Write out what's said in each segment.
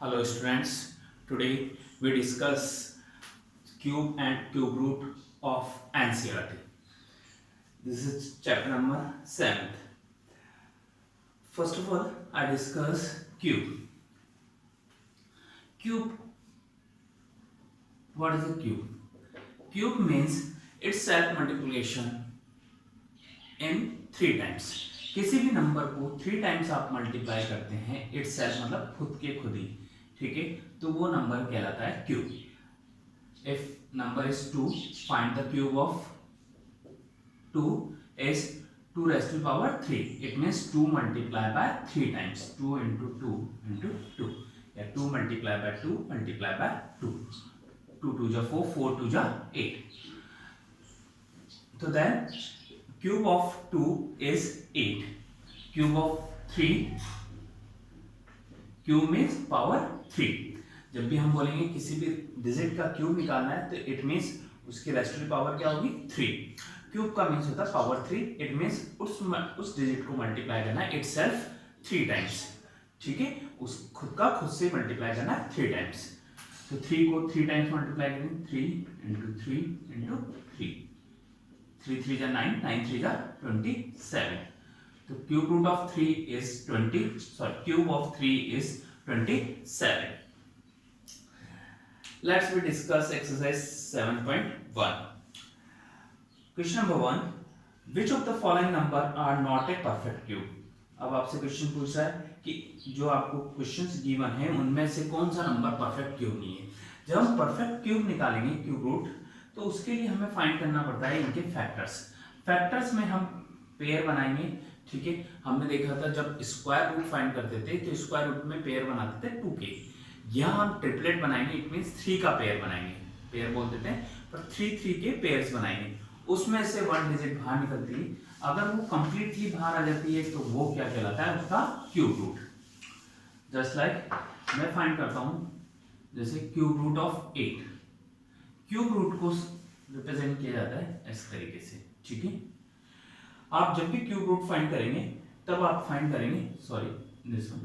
Hello students, today we discuss cube and cube root of NCERT. This is chapter number 7th. First of all, I discuss cube. Cube, what is a cube? Cube means its self multiplication in 3 times. किसी भी number को 3 times आप multiply करते हैं it's self मतलब खुद के खुद ही, ठीक है, तो वो नंबर कहलाता है cube. If number is 2, find the cube of 2 is 2 raised to the power 3. It means 2 multiplied by 3 times. 2 into 2 into 2. Yeah, 2 multiplied by 2 multiplied by 2. 2 2 ja 4, 4 2 ja 8. So then cube of 2 is 8. Cube of 3, cube means power 3. जब भी हम बोलेंगे किसी भी digit का cube निकालना है तो इट मींस उसकी रेशनल पावर क्या होगी 3. क्यूब का मींस होता है पावर 3. इट मींस उस डिजिट को मल्टीप्लाई करना है इटसेल्फ 3 टाइम्स, ठीक है, उस खुद का खुद से मल्टीप्लाई करना है 3 टाइम्स. तो 3 को 3 टाइम्स मल्टीप्लाई करेंगे 3 into 3 into 3. 3 3 जा 9, 9 3 जा 27. तो cube root of 3 is 20. Sorry, cube of 3 is 27. Let's we discuss exercise 7.1. Question number 1. Which of the following number are not a perfect cube? अब आपसे क्वेश्चन पूछ रहा है कि जो आपको क्वेश्चंस गिवन है उनमें से कौन सा नंबर परफेक्ट क्यूब नहीं है. जब हम परफेक्ट क्यूब निकालेंगे क्यूब रूट तो उसके लिए हमें फाइंड करना पड़ता है इनके फैक्टर्स. फैक्टर्स में हम पेयर बनाएंगे, ठीक है. हमने देखा था जब स्क्वायर रूट फाइंड करते थे तो स्क्वायर रूट में पेयर बनाते थे 2 के. यहाँ हम ट्रिपलेट बनाएंगे, इट मींस 3 का पेयर बनाएंगे. पेयर बोल देते हैं पर 3 3 के पेयर्स बनाएंगे. उसमें से 1 डिजिट बाहर निकलती है. अगर वो कंप्लीटली बाहर आ जाती है तो वो क्या कहलाता है, उसका क्यूब रूट. जस्ट लाइक मैं फाइंड करता हूँ जैसे cube root of 8. Cube root को रिप्रेजेंट किया जाता है इस तरीके से, ठीक है. आप जब भी क्यूब रूट फाइंड करेंगे तब आप फाइंड करेंगे this one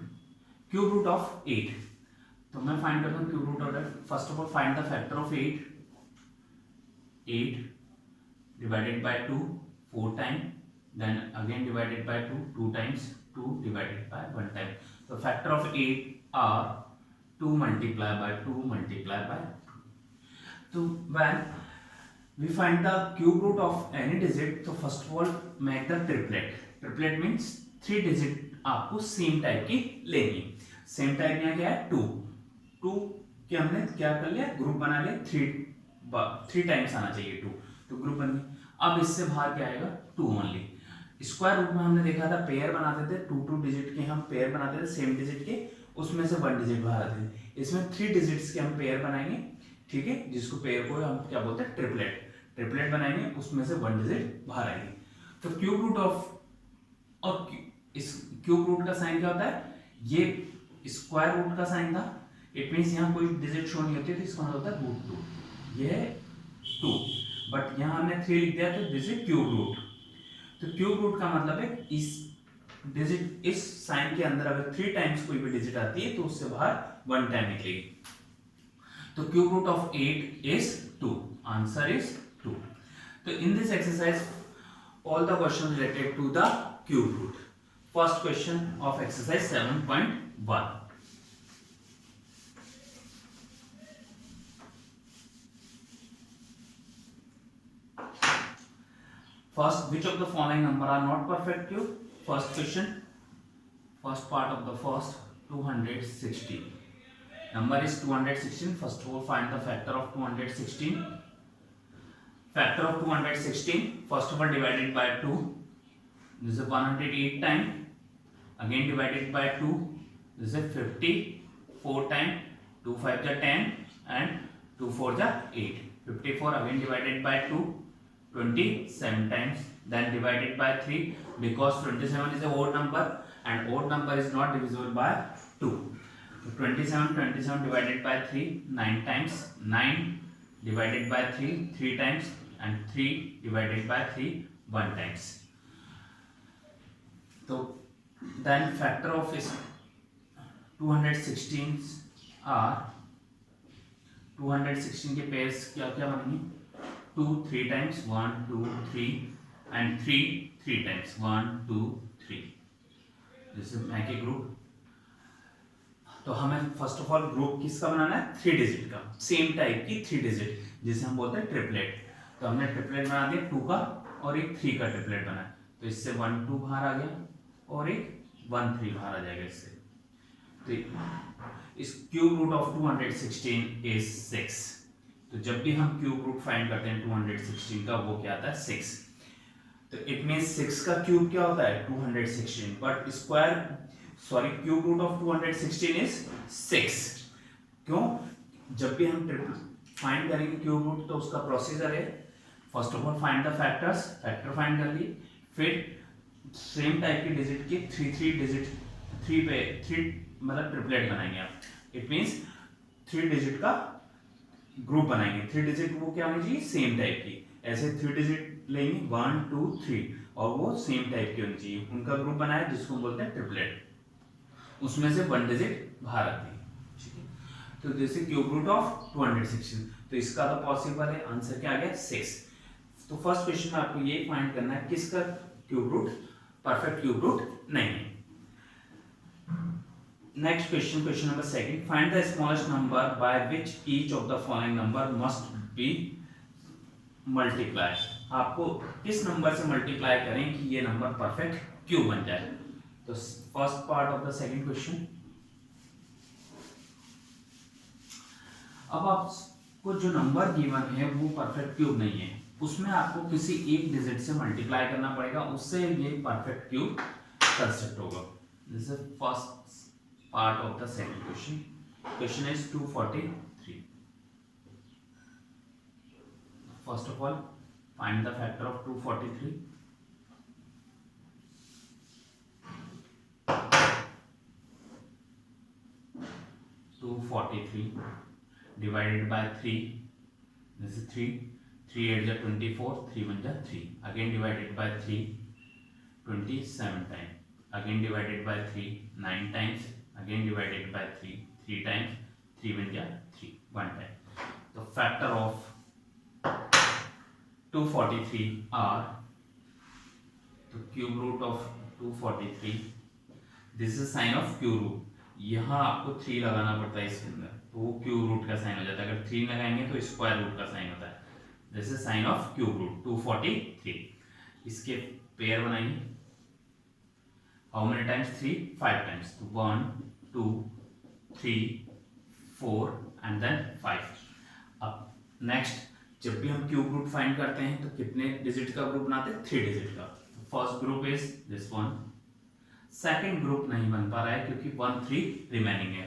cube root of 8. तो मैं फाइंड करता हूँ cube root of 8. First of all find the factor of 8. 8 divided by 2 4 time, then again divided by 2 2 times, 2 divided by 1 time. तो factor of 8 are 2 multiply by 2 multiply by 2. तो when we find the cube root of any digit, तो first of all make the triplet. Triplet means 3 digit आपको same type की लेनी. Same type यहाँ क्या है 2 के हमने क्या कर लिया, ग्रुप बना लिया. 3 टाइम्स आना चाहिए 2, तो ग्रुप बन गया. अब इससे बाहर क्या आएगा 2 ओनली. स्क्वायर रूट में हमने देखा था पेयर बनाते थे 2 डिजिट के, हम पेयर बनाते थे सेम डिजिट के, उसमें से 1 डिजिट बाहर आते थे. इसमें 3 डिजिट्स के हम पेयर बनाएंगे, ठीक है, जिसको पेयर को हम क्या बोलते हैं ट्रिपलेट. ट्रिपलेट बनाएंगे, उसमें से 1 डिजिट बाहर आएगी. तो क्यूब रूट ऑफ और इस क्यूब रूट का साइन क्या होता है, ये स्क्वायर रूट का साइन था. इट मींस यहाँ कोई डिजिट शो नहीं होती तो इसका मतलब होता है रूट 2. ये है 2 बट यहाँ हमने 3 लिख दिया तो दिस इज क्यूब रूट. तो क्यूब रूट का मतलब है इस डिजिट इस साइन के अंदर अगर 3 टाइम्स कोई भी डिजिट आती है तो उससे बाहर 1 टाइम निकलेगी. तो cube root of 8 is 2. Answer is 2. So in this exercise all the questions related to the cube root. First question of exercise 7.1. First, which of the following number are not perfect cube? First question, first part of the first 216. Number is 216. First of all find the factor of 216. Factor of 216, first of all divided by 2, this is 108 time, again divided by 2, this is 54 time, 2 5 ja 10 and 2 4 ja 8. 54 again divided by 2, 27 times, then divided by 3 because 27 is a odd number and odd number is not divisible by 2. So 27 divided by 3, 9 times, 9 divided by 3, 3 times and 3 divided by 3, 1 times. So then factor of is 216 are 216 के pairs क्या क्या बनेंगे, 2 3 times 1 2 3 and 3 3 times 1 2 3, जैसे मैके group. तो हमें first of all group किसका बनाना है, 3 डिजिट का, सेम टाइप की 3 डिजिट, जिसे हम बोलते हैं ट्रिपलेट। तो हमने ट्रिपलेट बना दिया 2 का और एक 3 का ट्रिपलेट बनाया, तो इससे 1 2 बाहर आ गया और एक 1 3 बाहर आ जाएगा इससे। तो इस क्यूब रूट ऑफ 216 इज 6। तो जब भी हम क्यूब रूट फाइंड करते हैं 216 का, वो क्या आता है 6। तो इट मींस 6 का क्यूब क्या होता है 216, but square sorry cube root of 216 is 6। क्यों, जब भी हम फाइंड करेंगे क्यूब रूट तो उसका प्रोसीजर है, first of all find the factors, factor find कर लिए, फिर सेम टाइप की डिजिट की 3 डिजिट 3 पे 3 मतलब ट्रिपलेट बनाएंगे आप। इट मींस 3 डिजिट का ग्रुप बनाएंगे, 3 डिजिट वो क्या होनी चाहिए सेम टाइप की, ऐसे 3 डिजिट लेंगे 1 2 3 और वो सेम टाइप की होनी चाहिए, उनका ग्रुप बनाया जिसको बोलते हैं ट्रिपलेट, उसमें से 1 डिजिट बाहर आती है, ठीक है। तो जैसे क्यूब रूट ऑफ 216, तो इसका तो पॉसिबल है, आंसर क्या आ गया 6। तो फर्स्ट क्वेश्चन में आपको ये फाइंड करना है किसका cube root perfect cube root नहीं है। Next question, question number second, find the smallest number by which each of the following number must be multiply. आपको किस नंबर से मल्टीप्लाई करें कि ये नंबर परफेक्ट क्यूब बन जाए। तो first part of the second question, अब आपको जो नंबर गिवन है वो परफेक्ट क्यूब नहीं है, उसमें आपको किसी एक डिजिट से मल्टीप्लाई करना पड़ेगा, उससे ये परफेक्ट क्यूब कंस्ट्रक्ट होगा। This is first part of the second question. Question is 243. First of all, find the factor of 243. Divided by 3. This is 3. 3 8 is 24. 3 1 is 3. Again divided by 3. 27 times. Again divided by 3. 9 times. Again divided by 3 3 times, 3 1 is 3 1 time. The factor of 243 are the cube root of 243. This is sign of cube root, यहाँ आपको 3 लगाना पड़ता है इसके अंदर, तो वो cube root का साइन हो जाता है, अगर 3 लगाएंगे तो स्क्वायर रूट का साइन होता है। This is sign of cube root 243। इसके पेयर बनाएंगे, how many times 3 5 times, 1 2 3 4 and then 5। अब नेक्स्ट जब भी हम क्यूब रूट फाइंड करते हैं तो कितने डिजिट का ग्रुप बनाते हैं 3 डिजिट का। First group is this one, second group नहीं बन पा रहा है क्योंकि 1 3 रिमेनिंग है,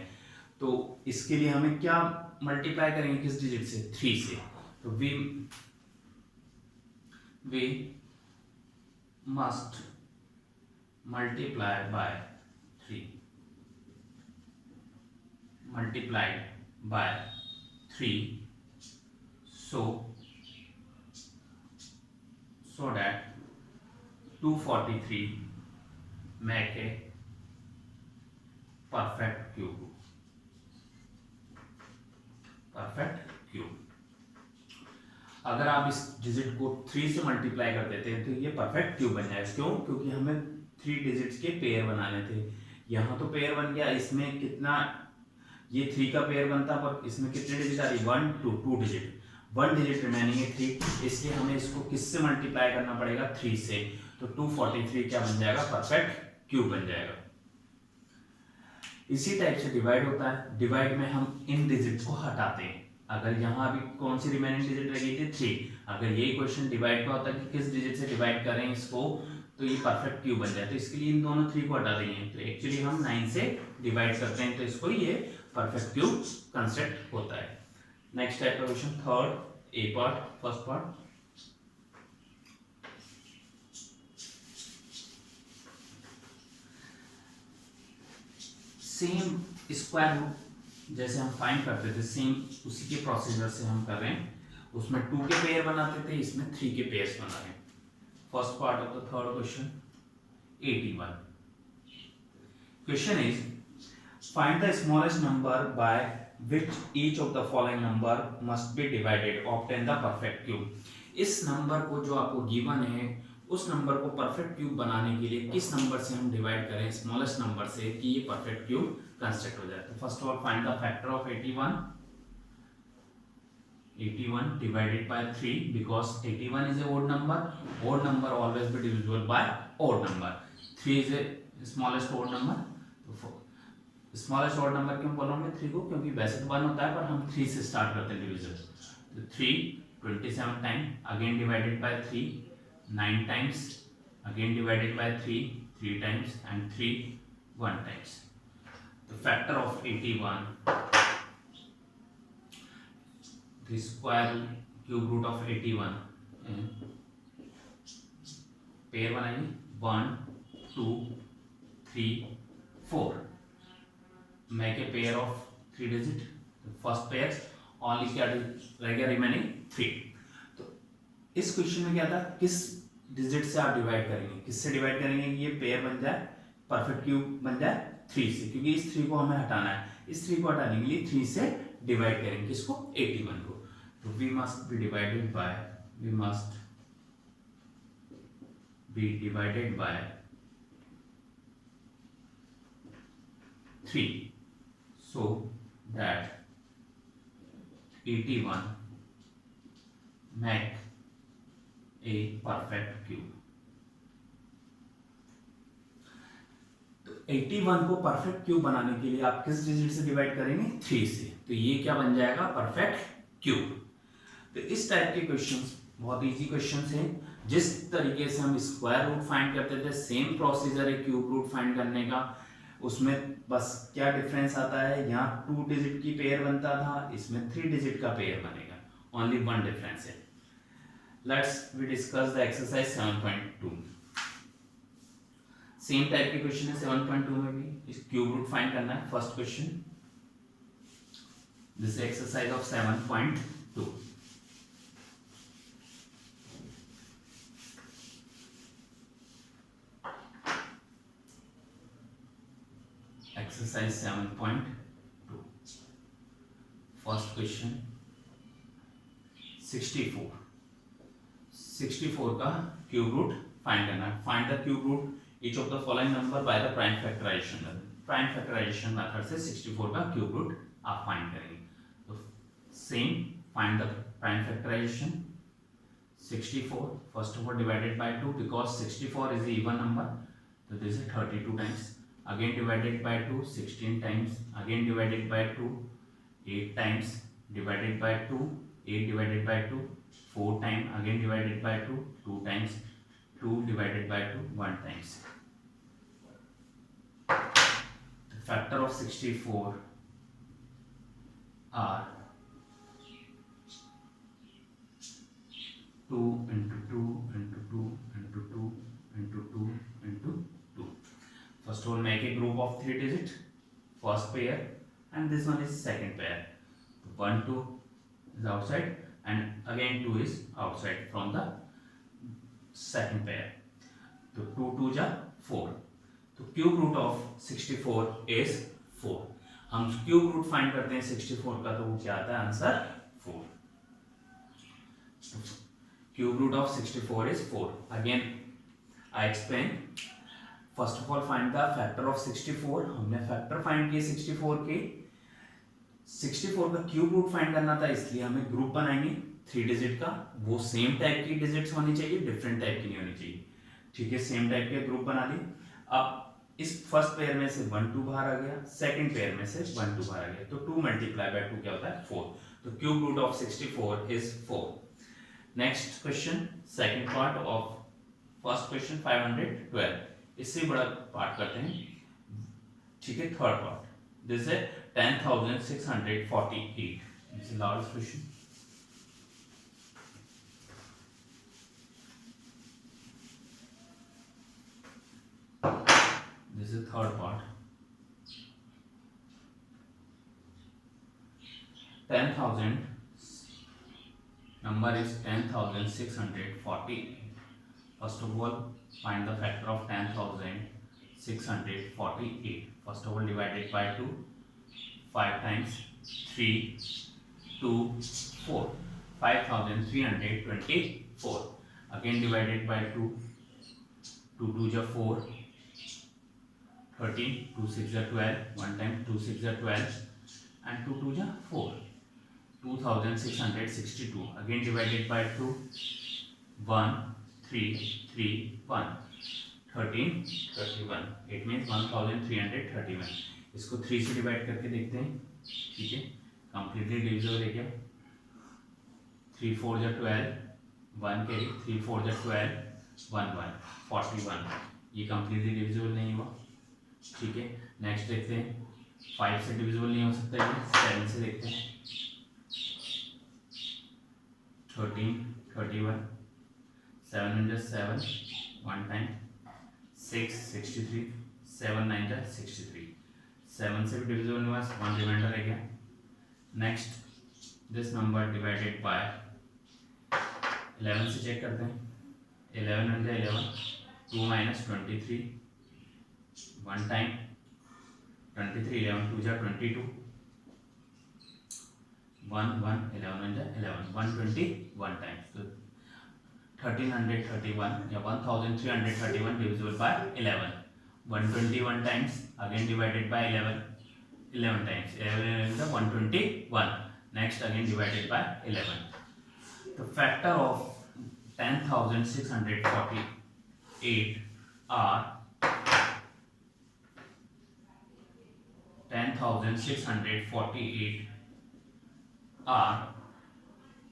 तो इसके लिए हमें क्या मल्टीप्लाई करेंगे किस डिजिट से 3 से, तो we must multiply by 3 multiplied by 3 so that 243 make a perfect cube। perfect cube अगर आप इस डिजिट को 3 से मल्टीप्लाई कर देते हैं तो ये परफेक्ट क्यूब बन जाएगा। क्यों, क्योंकि हमें 3 डिजिट्स के पेयर बनाने थे, यहाँ तो पेयर बन गया, इसमें कितना ये 3 का पेयर बनता पर इसमें कितने डिजिट आ रही 1 2 2 डिजिट, 1 डिजिट रिमेनिंग है 3, इसलिए हमें इसको किससे मल्टीप्लाई करना पड़ेगा 3 से, तो 243 क्या बन जाएगा परफेक्ट क्यूब बन जाएगा। इसी टाइप से डिवाइड होता है, डिवाइड में हम इन डिजिट्स को हटाते हैं, अगर यहाँ अभी कौन सी रिमेनिंग डिजिट लगी थी 3, अगर यही क्वेश्चन डिवाइड का होता है कि किस डिजिट से डिवाइड करें इसको तो ये परफेक्ट क्यूब बन जाए, तो इसके लिए इन दोनों 3 को हटा देंगे, तो एक्चुअली हम 9 से डिवाइड करते हैं तो इसको ये परफेक्ट क्यूब कंस्ट्रक्ट होता है। नेक्स्ट टाइप का question third a part, first part, same square root जैसे हम फाइंड करते थे सेम उसी के प्रोसीजर से हम कर रहे हैं, उसमें 2 के पेयर बनाते थे, इसमें 3 के पेयर्स बना रहे हैं। First part of the third question 81। Question is find the smallest number by which each of the following number must be divided, obtain the perfect cube। इस नंबर को जो आपको गिवन है उस नंबर को परफेक्ट क्यूब बनाने के लिए किस नंबर से हम डिवाइड करें स्मॉलेस्ट नंबर से कि ये परफेक्ट क्यूब कंस्ट्रक्ट हो जाए। तो first of all find the factor of 81 divided by 3 because 81 is a odd number, odd number always be divisible by odd number, 3 is a smallest odd number। तो smallest odd number क्यों बोला हमने 3 को, क्योंकि वैसे तो 1 होता है पर हम 3 से स्टार्ट करते हैं डिवीजन। तो 3 27 time again divided by 3 9 times again divided by 3 times and 3 1 times. तो factor of 81 the square cube root of 81 pair बनाएंगे 1 2 3 4 make a pair of 3 digit. First pair only क्या रहेगा रिमेनिंग 3। तो इस क्वेश्चन में क्या था किस डिजिट से आप डिवाइड करेंगे, किससे डिवाइड करेंगे ये पेयर बन जाए परफेक्ट क्यूब बन जाए 3 से, क्योंकि इस 3 को हमें हटाना है। इस 3 को हटाने के लिए 3 से डिवाइड करेंगे किसको 81 को। तो we must be divided by 3 so that 81 make a perfect cube। तो 81 को परफेक्ट क्यूब बनाने के लिए आप किस डिजिट से डिवाइड करेंगे 3 से, तो ये क्या बन जाएगा परफेक्ट क्यूब। तो इस टाइप के क्वेश्चंस बहुत इजी क्वेश्चंस हैं। जिस तरीके से हम स्क्वायर रूट फाइंड करते थे सेम प्रोसीजर है क्यूब रूट फाइंड करने का, उसमें बस क्या डिफरेंस आता है, यहाँ 2 डिजिट की पेयर बनता था, इसमें 3 डिजिट का पेयर बनेगा, ओनली 1 डिफरेंस है। Let's we discuss the exercise 7.2। Same type के क्वेश्चन है 7.2 में भी इस क्यूब रूट फाइंड करना है। First question this exercise of 7.2। Exercise 7.2 first question 64 का क्यूब रूट फाइंड करना है। Find the cube root each of the following number by the prime factorization method. Prime factorization method से 64 का cube root आप find करेंगे। तो same find the prime factorization 64 first of all divided by 2 because 64 is even number, तो this is 32 times again divided by 2 16 times again divided by 2 8 times divided by 2 8 divided by 2 4 times again divided by 2 2 times 2 divided by 2 1 times। The factor of 64 are 2 into 2 into 2 into 2 into 2 into 2। First of all make a group of 3 digit, first pair and this one is second pair। 1 2 is outside and again 2 is outside from the second pair। तो 2 2 जा 4। तो cube root of 64 is 4। हम cube root find करते हैं 64 का, तो वो क्या आता है answer 4। Cube root of 64 is 4। Again I explain. First of all find the factor of 64। हमने फैक्टर फाइंड किए 64 के। 64 का क्यूब रूट फाइंड करना था, इसलिए हमें ग्रुप बनाएंगे 3 डिजिट का। वो सेम टाइप की डिजिट्स होनी चाहिए, डिफरेंट टाइप की नहीं होनी चाहिए। ठीक है, सेम टाइप के ग्रुप बना लिए। अब इस फर्स्ट पेयर में से 1 2 बाहर आ गया, सेकंड पेयर में से 1 2 बाहर आ गया, तो 2 मल्टीप्लाई बाय 2 क्या होता है 4। तो cube root of 64 is 4। Next question second part of first question 512। इससे बड़ा पार्ट करते हैं। ठीक है, थर्ड पार्ट दिस है 10,648। This is largest question. This is third part. 10,000 number is 10,648। First of all find the factor of 10,648। First of all divided by 2, 5 times 3, 2, 4, 5324. Again divided by 2, 2 2 is 4, 13, 2 6 is 12, 1 time 2 6 is 12, and 2 2 is 4, 2662. Again divided by 2, 1 3 3 1, 13 31. It means 1331. इसको 3 से divide करके देखते हैं, ठीक है, completely divisible है क्या? 3 4 जा 12, 1 कैरी, 3 4 जा 12, 1 1, 41. ये कंप्लीटली डिविजिबल नहीं हुआ, ठीक है। नेक्स्ट देखते हैं, 5 से डिविजिबल नहीं हो सकता है, 7 से देखते हैं, 13 31, 7 7, 1 टाइम 6 63, 7 9 जा 63. 7 से भी डिविजिबल हुआ, 1 रिमाइंडर है क्या? Next this number divided by 11 से चेक करते हैं, 11 1 जा 11, 2 minus 23, 1 टाइम 23, 11 2 जा 22, 1 1, 11 1 जा 11, 121 टाइम्स. तो 1331 या 1331 divisible by 11. 121 times again divided by 11 times. 11 is 121. Next again divided by 11. The factor of 10,648 are 10,648 are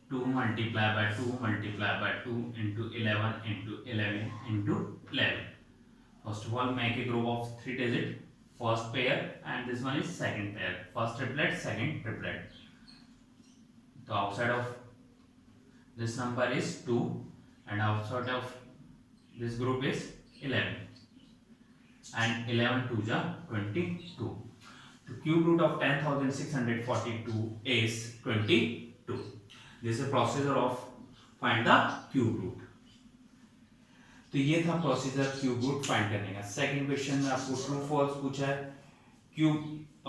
2 multiplied by 2 multiplied by 2 into 11 into 11 into 11. First of all, make a group of 3 digit, first pair, and this one is second pair. First triplet, second triplet. The outside of this number is 2 and outside of this group is 11. And 11 2 ja 22. The cube root of 10,642 is 22. This is a procedure of find the cube root. तो ये था procedure cube root find करने का. Second question में आपको true false पूछा है. Cube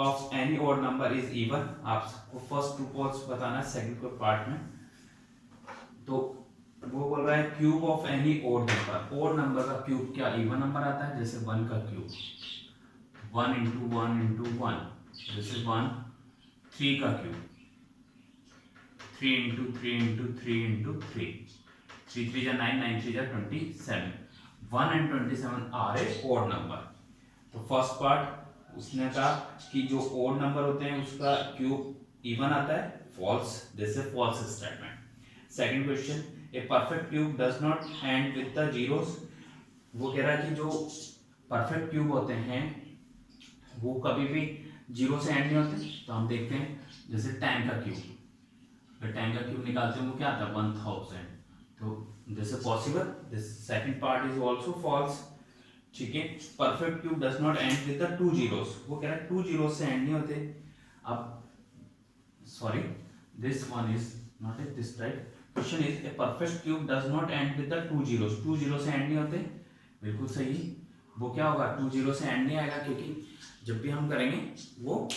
of any odd number is even. आपको फर्स्ट ट्रू फॉल्स बताना है सेकंड के पार्ट में. तो वो बोल रहा है cube of any odd number. Odd number का क्यूब क्या इवन नंबर आता है? जैसे 1 का क्यूब 1 into 1 into 1, जैसे 1. 3 का क्यूब 3 into 3 into 3 into 3. 3 3 जा 9, 9 3 जा 27. 1 and 27 are a odd number. तो फर्स्ट पार्ट उसने कहा कि जो ओड नंबर होते हैं उसका क्यूब इवन आता है. False. This is false statement. Second question, a perfect cube does not end with the zeros. वो कह रहा है कि जो परफेक्ट क्यूब होते हैं वो कभी भी जीरो से एंड नहीं होते. तो हम देखते हैं जैसे 10 का क्यूब. अगर 10 का क्यूब निकालते हैं वो क्या आता है? 1000. तो this is possible. This second part is also false. ठीक है. Perfect cube does not end with the 2 zeros. वो कह रहा है 2 जीरोस से एंड नहीं होते. अब sorry, this one is not it this right. Question is a perfect cube does not end with the 2 zeros. 2 zero से एंड नहीं होते. बिल्कुल सही. वो क्या होगा? 2 जीरो से एंड नहीं आएगा क्योंकि जब भी हम करेंगे वो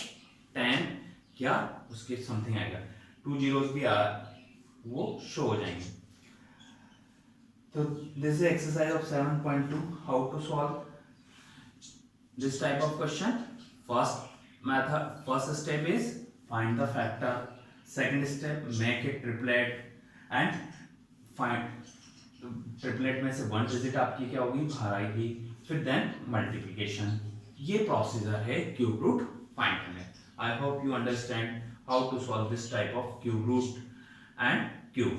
10 क्या उसके समथिंग आएगा. 2 जीरोस भी वो शो हो जाएंगे. तो this is exercise of 7.2. How to solve this type of question. First method, first step is find the factor. Second step, make a triplet and find. Triplet में से 1 डिजिट आपकी क्या होगी? बाहर आएगी. फिर देन मल्टीप्लिकेशन. ये प्रोसीजर है क्यूब रूट फाइंड करने. I hope you understand how to solve this type of cube root and cube.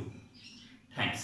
Thanks.